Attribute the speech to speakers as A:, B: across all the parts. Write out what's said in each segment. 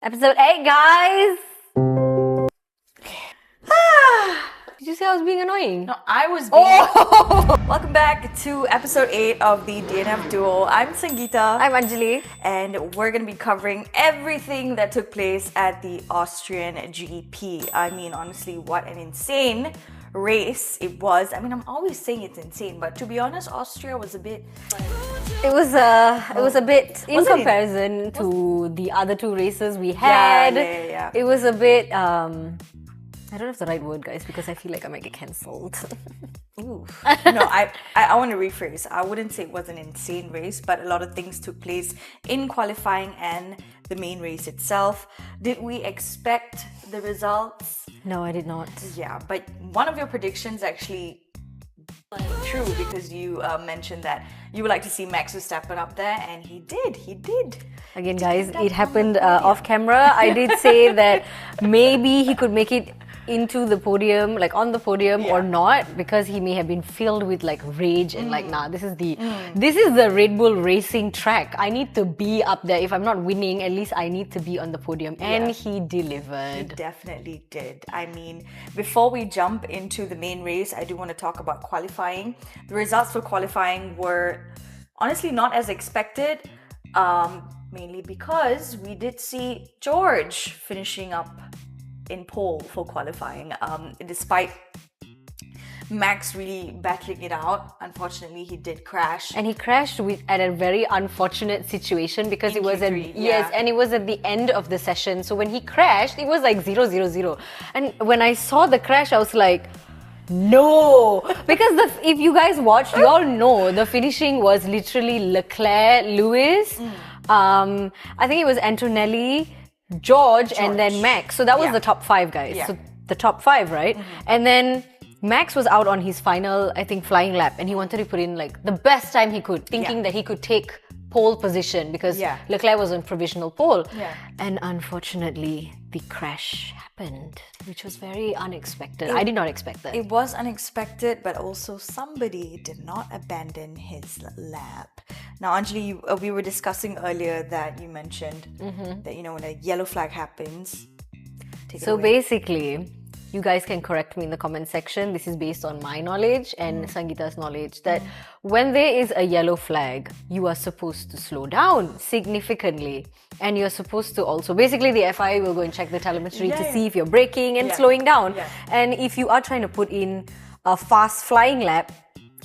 A: Episode 8, guys! Did you say I was being annoying?
B: No, I was being... Welcome back to episode 8 of the DNF Duo. I'm Sangeeta.
A: I'm Anjali.
B: And we're going to be covering everything that took place at the Austrian GP. I mean, honestly, what an insane race it was. I mean, I'm always saying it's insane, but to be honest, Austria was a bit...
A: It was a bit, in comparison to the other two races we had,
B: yeah.
A: It was a bit, I don't have the right word, guys, because I feel like I might get cancelled.
B: Ooh. No, I want to rephrase. I wouldn't say it was an insane race, but a lot of things took place in qualifying and the main race itself. Did we expect the results?
A: No, I did not.
B: Yeah, but one of your predictions actually true, because you mentioned that you would like to see Max Verstappen up there, and he did.
A: Again, guys, it happened off camera. I did say that maybe he could make it into the podium, like on the podium or not, because he may have been filled with like rage and like, nah, this is the Red Bull racing track. I need to be up there. If I'm not winning, at least I need to be on the podium. And he delivered.
B: He definitely did. I mean, before we jump into the main race, I do want to talk about qualifying. The results for qualifying were honestly not as expected, mainly because we did see George finishing up in pole for qualifying, despite Max really battling it out. Unfortunately, he did crash,
A: and he crashed at a very unfortunate situation because it was
B: Q3,
A: it was at the end of the session. So when he crashed, it was like 0-0-0, and when I saw the crash, I was like, no, because if you guys watched, you all know the finishing was literally Leclerc, Lewis, I think it was Antonelli, George, and then Max. So that was the top 5 guys. So the top 5, right? And then Max was out on his final, I think, flying lap, and he wanted to put in like the best time he could, thinking that he could take pole position because Leclerc was on provisional pole. And unfortunately, the crash happened, which was very unexpected. I did not expect that.
B: It was unexpected, but also somebody did not abandon his lap. Now, Anjali, we were discussing earlier that you mentioned that, when a yellow flag happens,
A: so basically, you guys can correct me in the comment section. This is based on my knowledge and Sangeeta's knowledge, that when there is a yellow flag, you are supposed to slow down significantly. And you're supposed to also, basically the FIA will go and check the telemetry to see if you're braking and slowing down. And if you are trying to put in a fast flying lap,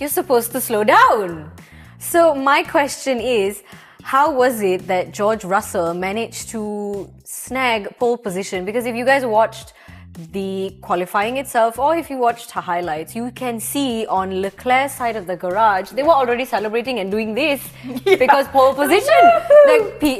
A: you're supposed to slow down. So my question is, how was it that George Russell managed to snag pole position? Because if you guys watched the qualifying itself, or if you watched highlights, you can see on Leclerc's side of the garage, they were already celebrating and doing this because pole position,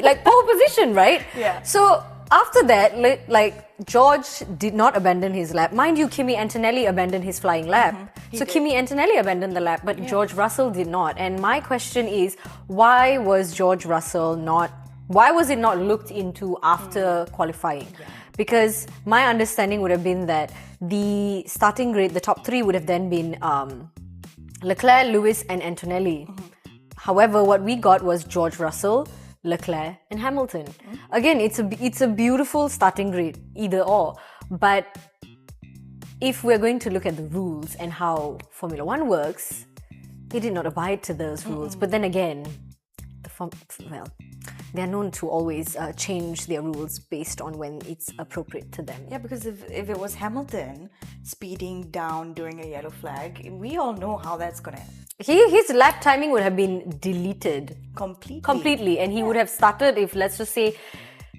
A: like pole position, right? So after that, like George did not abandon his lap. Mind you, Kimi Antonelli abandoned his flying lap. So Kimi Antonelli abandoned the lap, but George Russell did not. And my question is, why was it not looked into after qualifying? Because my understanding would have been that the starting grid, the top 3 would have then been Leclerc, Lewis, and Antonelli. However, what we got was George Russell, Leclerc, and Hamilton. Again, it's a beautiful starting grid, either or. But if we're going to look at the rules and how Formula One works, they did not abide to those rules. But then again, they're known to always change their rules based on when it's appropriate to them.
B: Yeah, because if it was Hamilton speeding down during a yellow flag, we all know how that's gonna end.
A: His lap timing would have been deleted
B: completely,
A: and he would have started, if let's just say,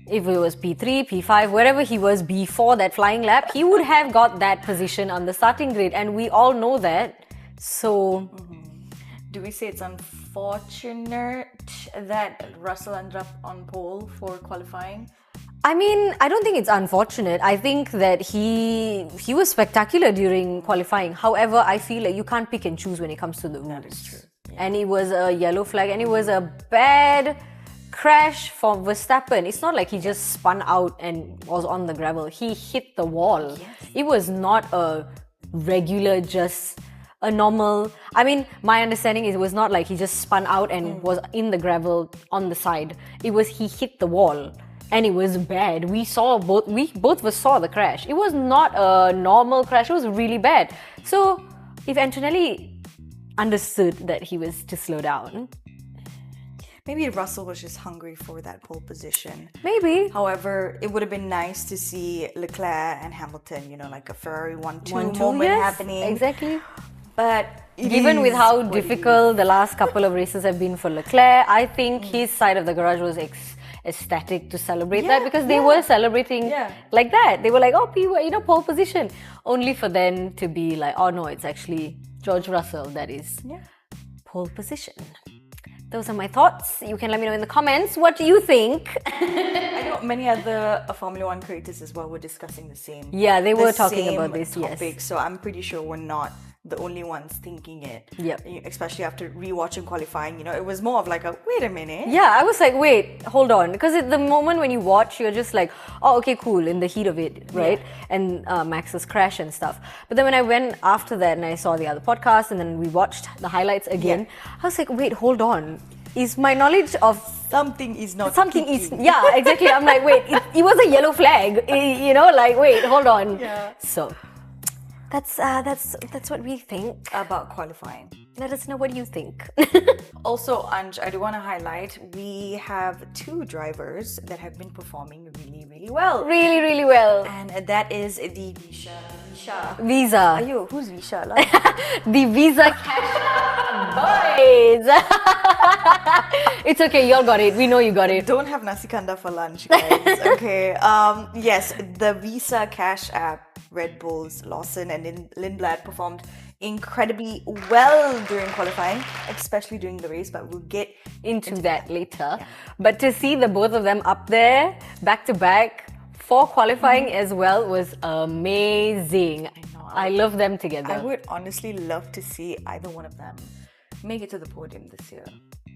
A: if it was P3, P5, wherever he was before that flying lap, he would have got that position on the starting grid, and we all know that. So,
B: do we say it's unfortunate that Russell ended up on pole for qualifying?
A: I mean, I don't think it's unfortunate. I think that he was spectacular during qualifying. However, I feel like you can't pick and choose when it comes to the rules.
B: That is true.
A: And it was a yellow flag, and it was a bad crash for Verstappen. It's not like he just spun out and was on the gravel. He hit the wall. It was not a regular, just a normal... I mean, my understanding is it was not like he just spun out and was in the gravel on the side. It was he hit the wall. and it was bad. We both of us saw the crash. It was not a normal crash. It was really bad. So if Antonelli understood that he was to slow down,
B: maybe Russell was just hungry for that pole position.
A: maybe.
B: However, it would have been nice to see Leclerc and Hamilton, like a Ferrari 1-2
A: 1-2,
B: moment
A: yes,
B: happening.
A: exactly.
B: But
A: Given with how difficult the last couple of races have been for Leclerc, I think his side of the garage was ecstatic to celebrate that, because they were celebrating like that. They were like, oh, people, pole position. Only for them to be like, oh no, it's actually George Russell that is pole position. Those are my thoughts. You can let me know in the comments. What do you think?
B: I know many other Formula One creators as well were discussing the same.
A: Yeah, they were talking about this,
B: topic,
A: yes.
B: So I'm pretty sure we're not the only ones thinking it.
A: Yep.
B: Especially after rewatching qualifying, it was more of like a, wait a minute.
A: Yeah, I was like, wait, hold on. Because at the moment when you watch, you're just like, oh, okay, cool, in the heat of it, right? Yeah. And Max's crash and stuff. But then when I went after that and I saw the other podcast and then we watched the highlights again, I was like, wait, hold on. Is my knowledge of
B: something is not
A: something
B: kicking.
A: is yeah, exactly. I'm like, wait, it was a yellow flag, like, wait, hold on.
B: Yeah.
A: So that's what we think
B: about qualifying.
A: Let us know what you think.
B: Also, Anj, I do want to highlight, we have 2 drivers that have been performing really, really well.
A: Really, really well.
B: And that is the
A: Visa.
B: Are you? Who's Visha?
A: The Visa Cash boys. It's okay, y'all got it. We know you got it.
B: Don't have nasi kanda for lunch, guys. Okay. Yes, the Visa Cash App, Red Bull's Lawson and Lindblad performed incredibly well during qualifying, especially during the race, but we'll get
A: into that later. Yeah. But to see the both of them up there, back to back, for qualifying as well was amazing. I know. I love them together.
B: I would honestly love to see either one of them make it to the podium this year.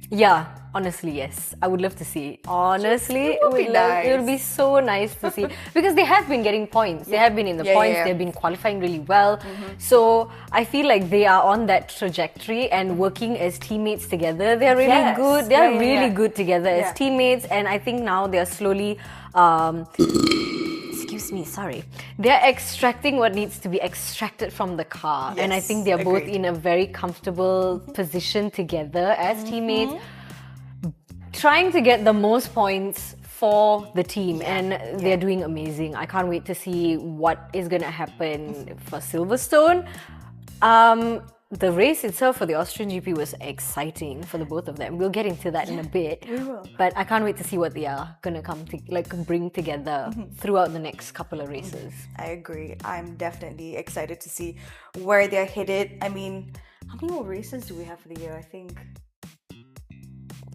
A: Yeah, honestly, yes. I would love to see it. Honestly,
B: it would
A: be so nice to see. Because they have been getting points. They have been in the points. They've been qualifying really well. So I feel like they are on that trajectory and working as teammates together. They're really good. They're really good together as teammates. And I think now they're slowly... excuse me, sorry. They're extracting what needs to be extracted from the car. Yes, and I think they're both in a very comfortable position together as teammates, trying to get the most points for the team. And they're doing amazing. I can't wait to see what is going to happen for Silverstone. The race itself for the Austrian GP was exciting for the both of them. We'll get into that in a bit.
B: We will.
A: But I can't wait to see what they are gonna bring together throughout the next couple of races.
B: I agree. I'm definitely excited to see where they're headed. I mean, how many more races do we have for the year? I think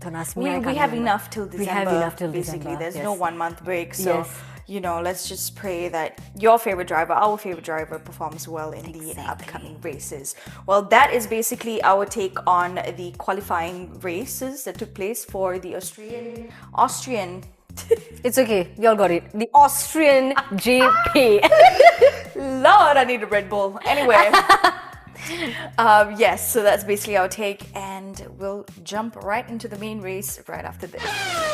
A: don't ask me.
B: We have enough till December.
A: We have enough till
B: basically.
A: December.
B: There's no 1 month break. So let's just pray that your favorite driver, our favorite driver, performs well in the upcoming races. Well, that is basically our take on the qualifying races that took place for the Austrian.
A: It's okay, y'all got it. The Austrian GP.
B: Lord, I need a Red Bull. Anyway. Yes, so that's basically our take, and we'll jump right into the main race right after this.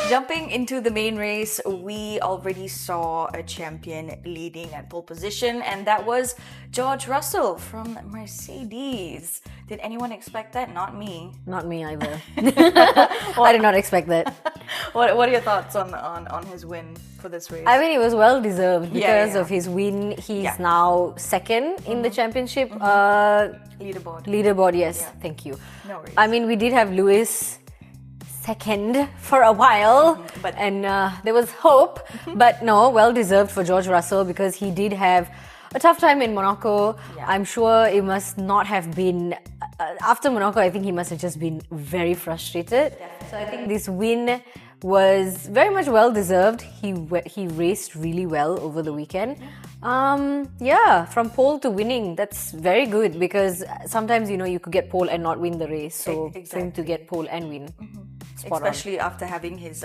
B: Jumping into the main race, we already saw a champion leading at pole position, and that was George Russell from Mercedes. Did anyone expect that? Not me.
A: Not me either. I did not expect that.
B: What are your thoughts on his win for this race?
A: I mean, it was well deserved because of his win. He's now second in the championship leaderboard. Yes, thank you.
B: No worries.
A: I mean, we did have Lewis second for a while, and there was hope, but no, well deserved for George Russell because he did have a tough time in Monaco. I'm sure it must not have been after Monaco. I think he must have just been very frustrated. So I think this win was very much well deserved. He raced really well over the weekend. From pole to winning, that's very good because sometimes you could get pole and not win the race. So for him to get pole and win,
B: especially after having his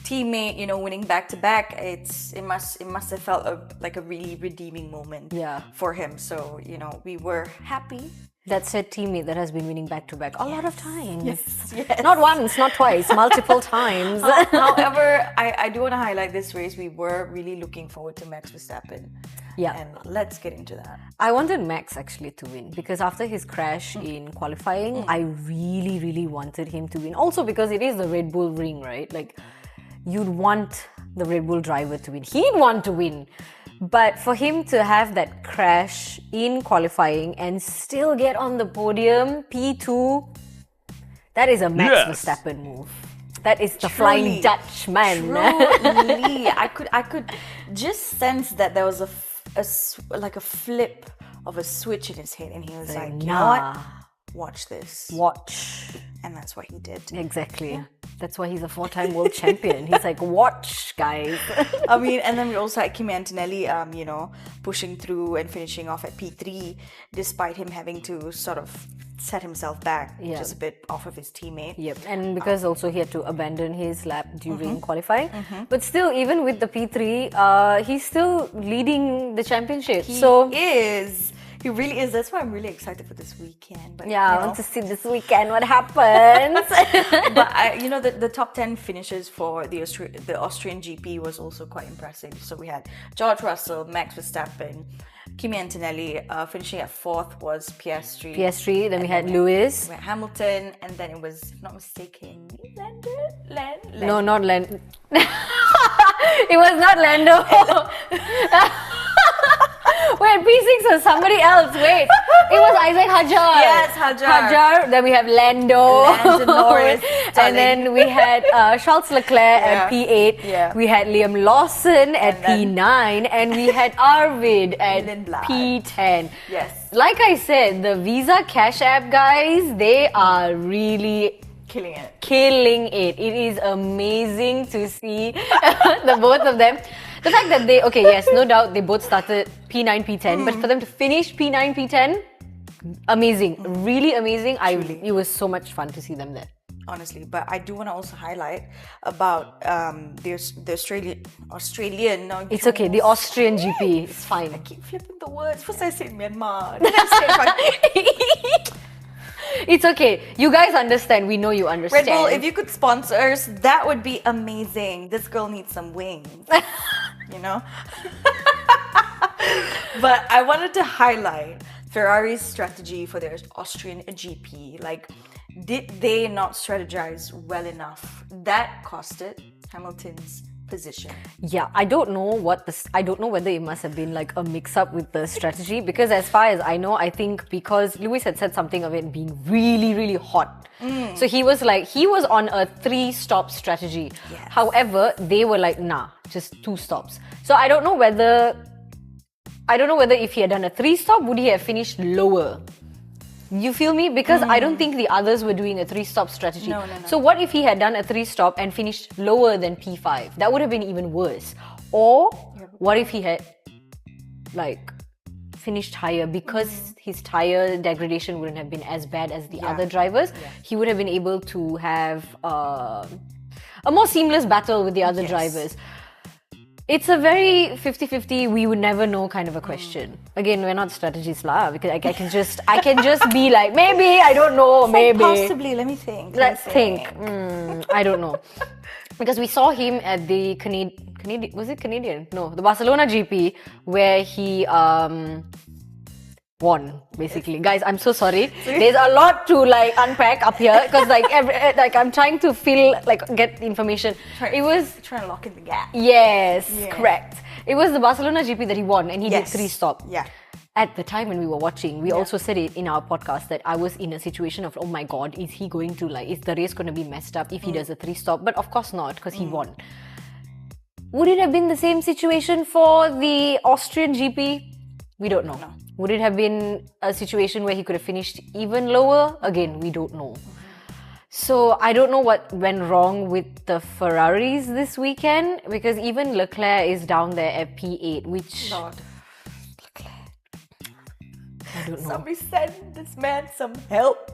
B: teammate, winning back to back, it must have felt like a really redeeming moment for him. So we were happy
A: That said teammate that has been winning back-to-back a lot of times.
B: Yes.
A: Not once, not twice, multiple times.
B: However, I do want to highlight this race. We were really looking forward to Max Verstappen.
A: Yeah.
B: And let's get into that.
A: I wanted Max actually to win because after his crash in qualifying, I really, really wanted him to win. Also because it is the Red Bull ring, right? Like, you'd want the Red Bull driver to win. He'd want to win. But for him to have that crash in qualifying and still get on the podium, P2, that is a Max Verstappen move. That is the Flying Dutchman.
B: Truly. I could just sense that there was a flip of a switch in his head, and he was like, you know what? Watch this.
A: Watch.
B: And that's what he did.
A: Exactly. Yeah. That's why he's a 4-time world champion. He's like, watch, guys.
B: I mean, and then we also had Kimi Antonelli, pushing through and finishing off at P3, despite him having to sort of set himself back just a bit off of his teammate.
A: Yep, and because also he had to abandon his lap during qualifying. But still, even with the P3, he's still leading the championship.
B: He is. He really is. That's why I'm really excited for this weekend. But,
A: I want to see this weekend what happens.
B: But the top 10 finishes for the Austrian GP was also quite impressive. So we had George Russell, Max Verstappen, Kimi Antonelli. Finishing at 4th was Piastri.
A: Then we had Lewis.
B: We had Hamilton, and then it was, if not mistaken, Lando.
A: No, not Lando. It was not Lando. Wait, P6 was somebody else. Wait, it was Isaac Hadjar.
B: Yes, Hadjar.
A: Then we have Lando
B: Norris,
A: and then we had Charles Leclerc at P8.
B: Yeah.
A: We had Liam Lawson at P9, and we had Arvid at P10.
B: Yes.
A: Like I said, the Visa Cash App guys, they are really
B: killing it.
A: It is amazing to see the both of them. The fact that no doubt they both started P9, P10, but for them to finish P9, P10, amazing. Really amazing. It was so much fun to see them there.
B: Honestly, but I do want to also highlight about the Australian. No,
A: it's okay, the Austrian GP. It's fine.
B: I keep flipping the words. First I said Myanmar, then I said
A: It's okay. You guys understand. We know you understand.
B: Red Bull, if you could sponsor us, that would be amazing. This girl needs some wings. But I wanted to highlight Ferrari's strategy for their Austrian GP. Like, did they not strategize well enough? That costed Hamilton's position.
A: Yeah, I don't know whether it must have been like a mix-up with the strategy, because as far as I know, I think because Lewis had said something of it being really, really hot. So he was on a 3-stop strategy.
B: Yes.
A: However, they were like, nah, just 2 stops. So I don't know whether if he had done a 3-stop, would he have finished lower? You feel me? Because I don't think the others were doing a 3-stop strategy.
B: No.
A: So what if he had done a 3-stop and finished lower than P5? That would have been even worse. Or what if he had finished higher, because his tire degradation wouldn't have been as bad as the other drivers. He would have been able to have a more seamless battle with the other drivers. It's a very 50-50, we would never know kind of a question. Again, we're not strategists lah, because I can just be like, maybe, I don't know, maybe.
B: Possibly, let me think.
A: Let's think. I don't know. Because we saw him at the was it Canadian? No, the Barcelona GP, where he won, basically. Guys, I'm so sorry. There's a lot to unpack up here, because I'm trying to get information.
B: Trying to lock in the gap.
A: Yes, correct. It was the Barcelona GP that he won, and he did 3-stop.
B: Yeah.
A: At the time when we were watching, we also said it in our podcast that I was in a situation of, oh my god, is he going to is the race going to be messed up if he does a 3-stop? But of course not, because he won. Would it have been the same situation for the Austrian GP? We don't know.
B: No.
A: Would it have been a situation where he could have finished even lower? Again, we don't know. So I don't know what went wrong with the Ferraris this weekend, because even Leclerc is down there at P8, which...
B: Lord.
A: I don't know.
B: Somebody send this man some help.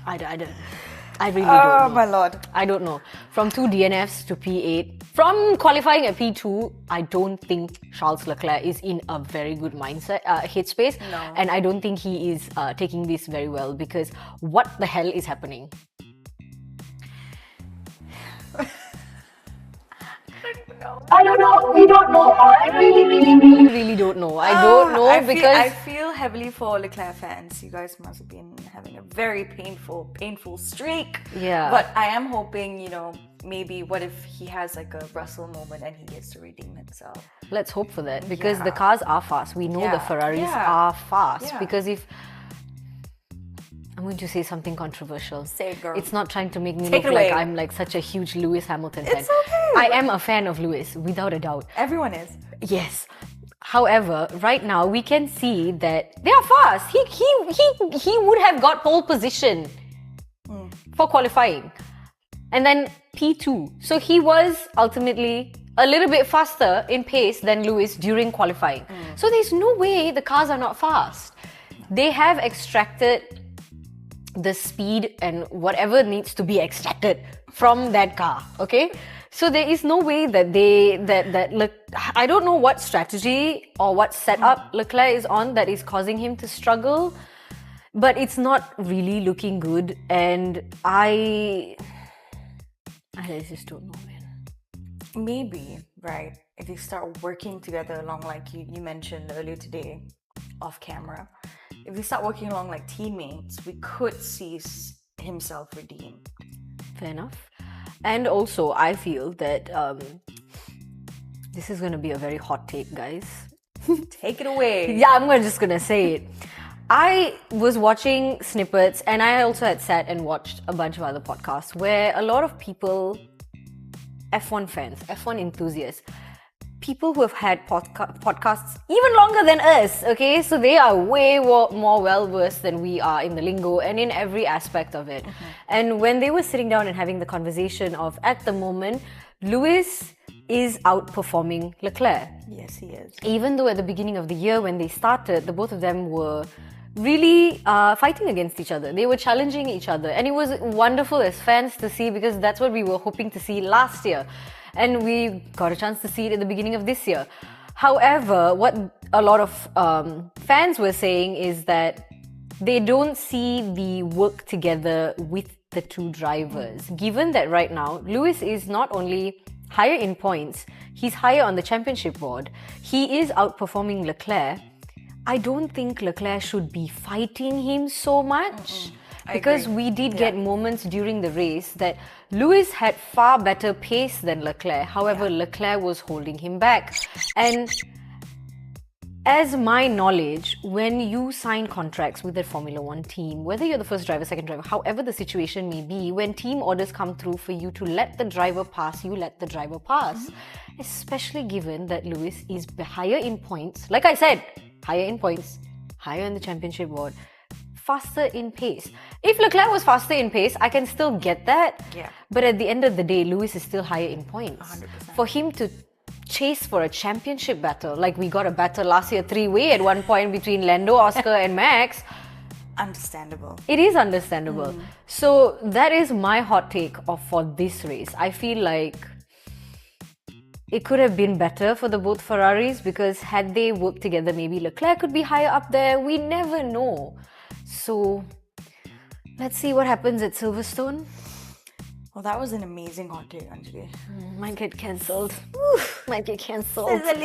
A: I really don't know.
B: Oh my lord.
A: I don't know. From 2 DNFs to P8, From qualifying at P2, I don't think Charles Leclerc is in a very good mindset, headspace.
B: No.
A: And I don't think he is taking this very well, because what the hell is happening?
B: I don't know. We don't know. I
A: really don't know. I don't know because
B: I feel heavily for Leclerc fans. You guys must have been having a very painful streak.
A: Yeah.
B: But I am hoping, maybe what if he has like a Russell moment and he gets to redeem himself.
A: Let's hope for that, because the cars are fast. We know the Ferraris are fast.
B: Yeah.
A: Because if I'm going to say something controversial.
B: Say it, girl.
A: It's not trying to make me
B: Take
A: look
B: it away.
A: like I'm like such a huge Lewis Hamilton fan.
B: It's okay.
A: I am a fan of Lewis, without a doubt.
B: Everyone is.
A: Yes. However, right now we can see that they are fast. He would have got pole position for qualifying. And then P2. So he was ultimately a little bit faster in pace than Lewis during qualifying. So there's no way the cars are not fast. They have extracted the speed and whatever needs to be extracted from that car, okay? So there is no way that I don't know what strategy or what setup Leclerc is on that is causing him to struggle, but it's not really looking good, and I just don't know, man.
B: Maybe, right, if you start working together along, like you mentioned earlier today, off camera, if we start working along like teammates, we could see himself redeemed.
A: Fair enough. And also, I feel that this is going to be a very hot take, guys.
B: Take it away.
A: Yeah, I'm just going to say it. I was watching snippets, and I also had sat and watched a bunch of other podcasts where a lot of people, F1 fans, F1 enthusiasts, people who have had podcasts even longer than us, okay? So they are way more well-versed than we are in the lingo and in every aspect of it. And when they were sitting down and having the conversation of, at the moment, Lewis is outperforming Leclerc.
B: Yes, he is.
A: Even though at the beginning of the year when they started, the both of them were really fighting against each other. They were challenging each other. And it was wonderful as fans to see, because that's what we were hoping to see last year. And we got a chance to see it at the beginning of this year. However, what a lot of fans were saying is that they don't see the work together with the two drivers. Given that right now, Lewis is not only higher in points, he's higher on the championship board. He is outperforming Leclerc. I don't think Leclerc should be fighting him so much. Because we did get moments during the race that Lewis had far better pace than Leclerc. However, Leclerc was holding him back. And as my knowledge, when you sign contracts with a Formula One team, whether you're the first driver, second driver, however the situation may be, when team orders come through for you to let the driver pass, you let the driver pass. Especially given that Lewis is higher in points. Like I said, higher in points, higher in the championship board, faster in pace. If Leclerc was faster in pace, I can still get that.
B: Yeah.
A: But at the end of the day, Lewis is still higher in points.
B: 100%.
A: For him to chase for a championship battle, like we got a battle last year, 3-way at one point between Lando, Oscar and Max.
B: Understandable.
A: It is understandable. So that is my hot take for this race. I feel like it could have been better for the both Ferraris, because had they worked together, maybe Leclerc could be higher up there. We never know. So let's see what happens at Silverstone.
B: Well, that was an amazing hot take, Anjali.
A: Might get cancelled. Might get cancelled. But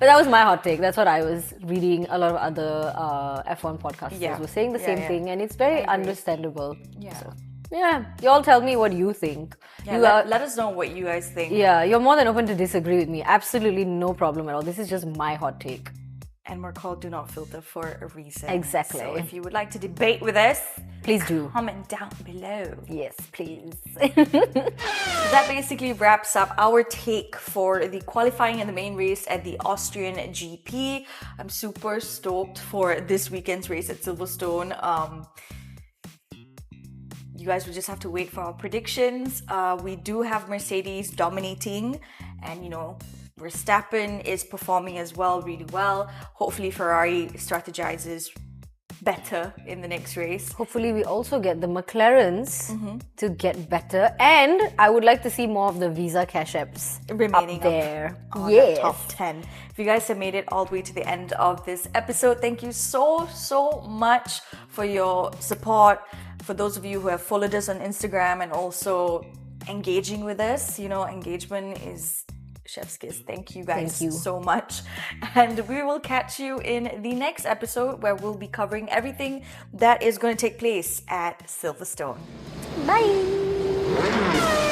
A: that was my hot take. That's what I was reading. A lot of other F1 podcasters were saying the same thing, and it's very understandable.
B: Yeah.
A: So, yeah, you all tell me what you think.
B: Yeah, let us know what you guys think.
A: Yeah, you're more than open to disagree with me. Absolutely no problem at all. This is just my hot take.
B: And we're called Do Not Filter for a reason.
A: Exactly.
B: So if you would like to debate with us,
A: please do.
B: Comment down below.
A: Yes, please.
B: That basically wraps up our take for the qualifying and the main race at the Austrian GP. I'm super stoked for this weekend's race at Silverstone. You guys will just have to wait for our predictions. We do have Mercedes dominating, and Verstappen is performing as well, really well. Hopefully Ferrari strategizes better in the next race.
A: Hopefully, we also get the McLarens to get better. And I would like to see more of the Visa Cash Apps
B: Remaining
A: up there.
B: on
A: Yes.
B: the top 10. If you guys have made it all the way to the end of this episode, thank you so much for your support. For those of you who have followed us on Instagram and also engaging with us, engagement is chef's kiss. Thank you guys so much. And we will catch you in the next episode where we'll be covering everything that is going to take place at Silverstone.
A: Bye.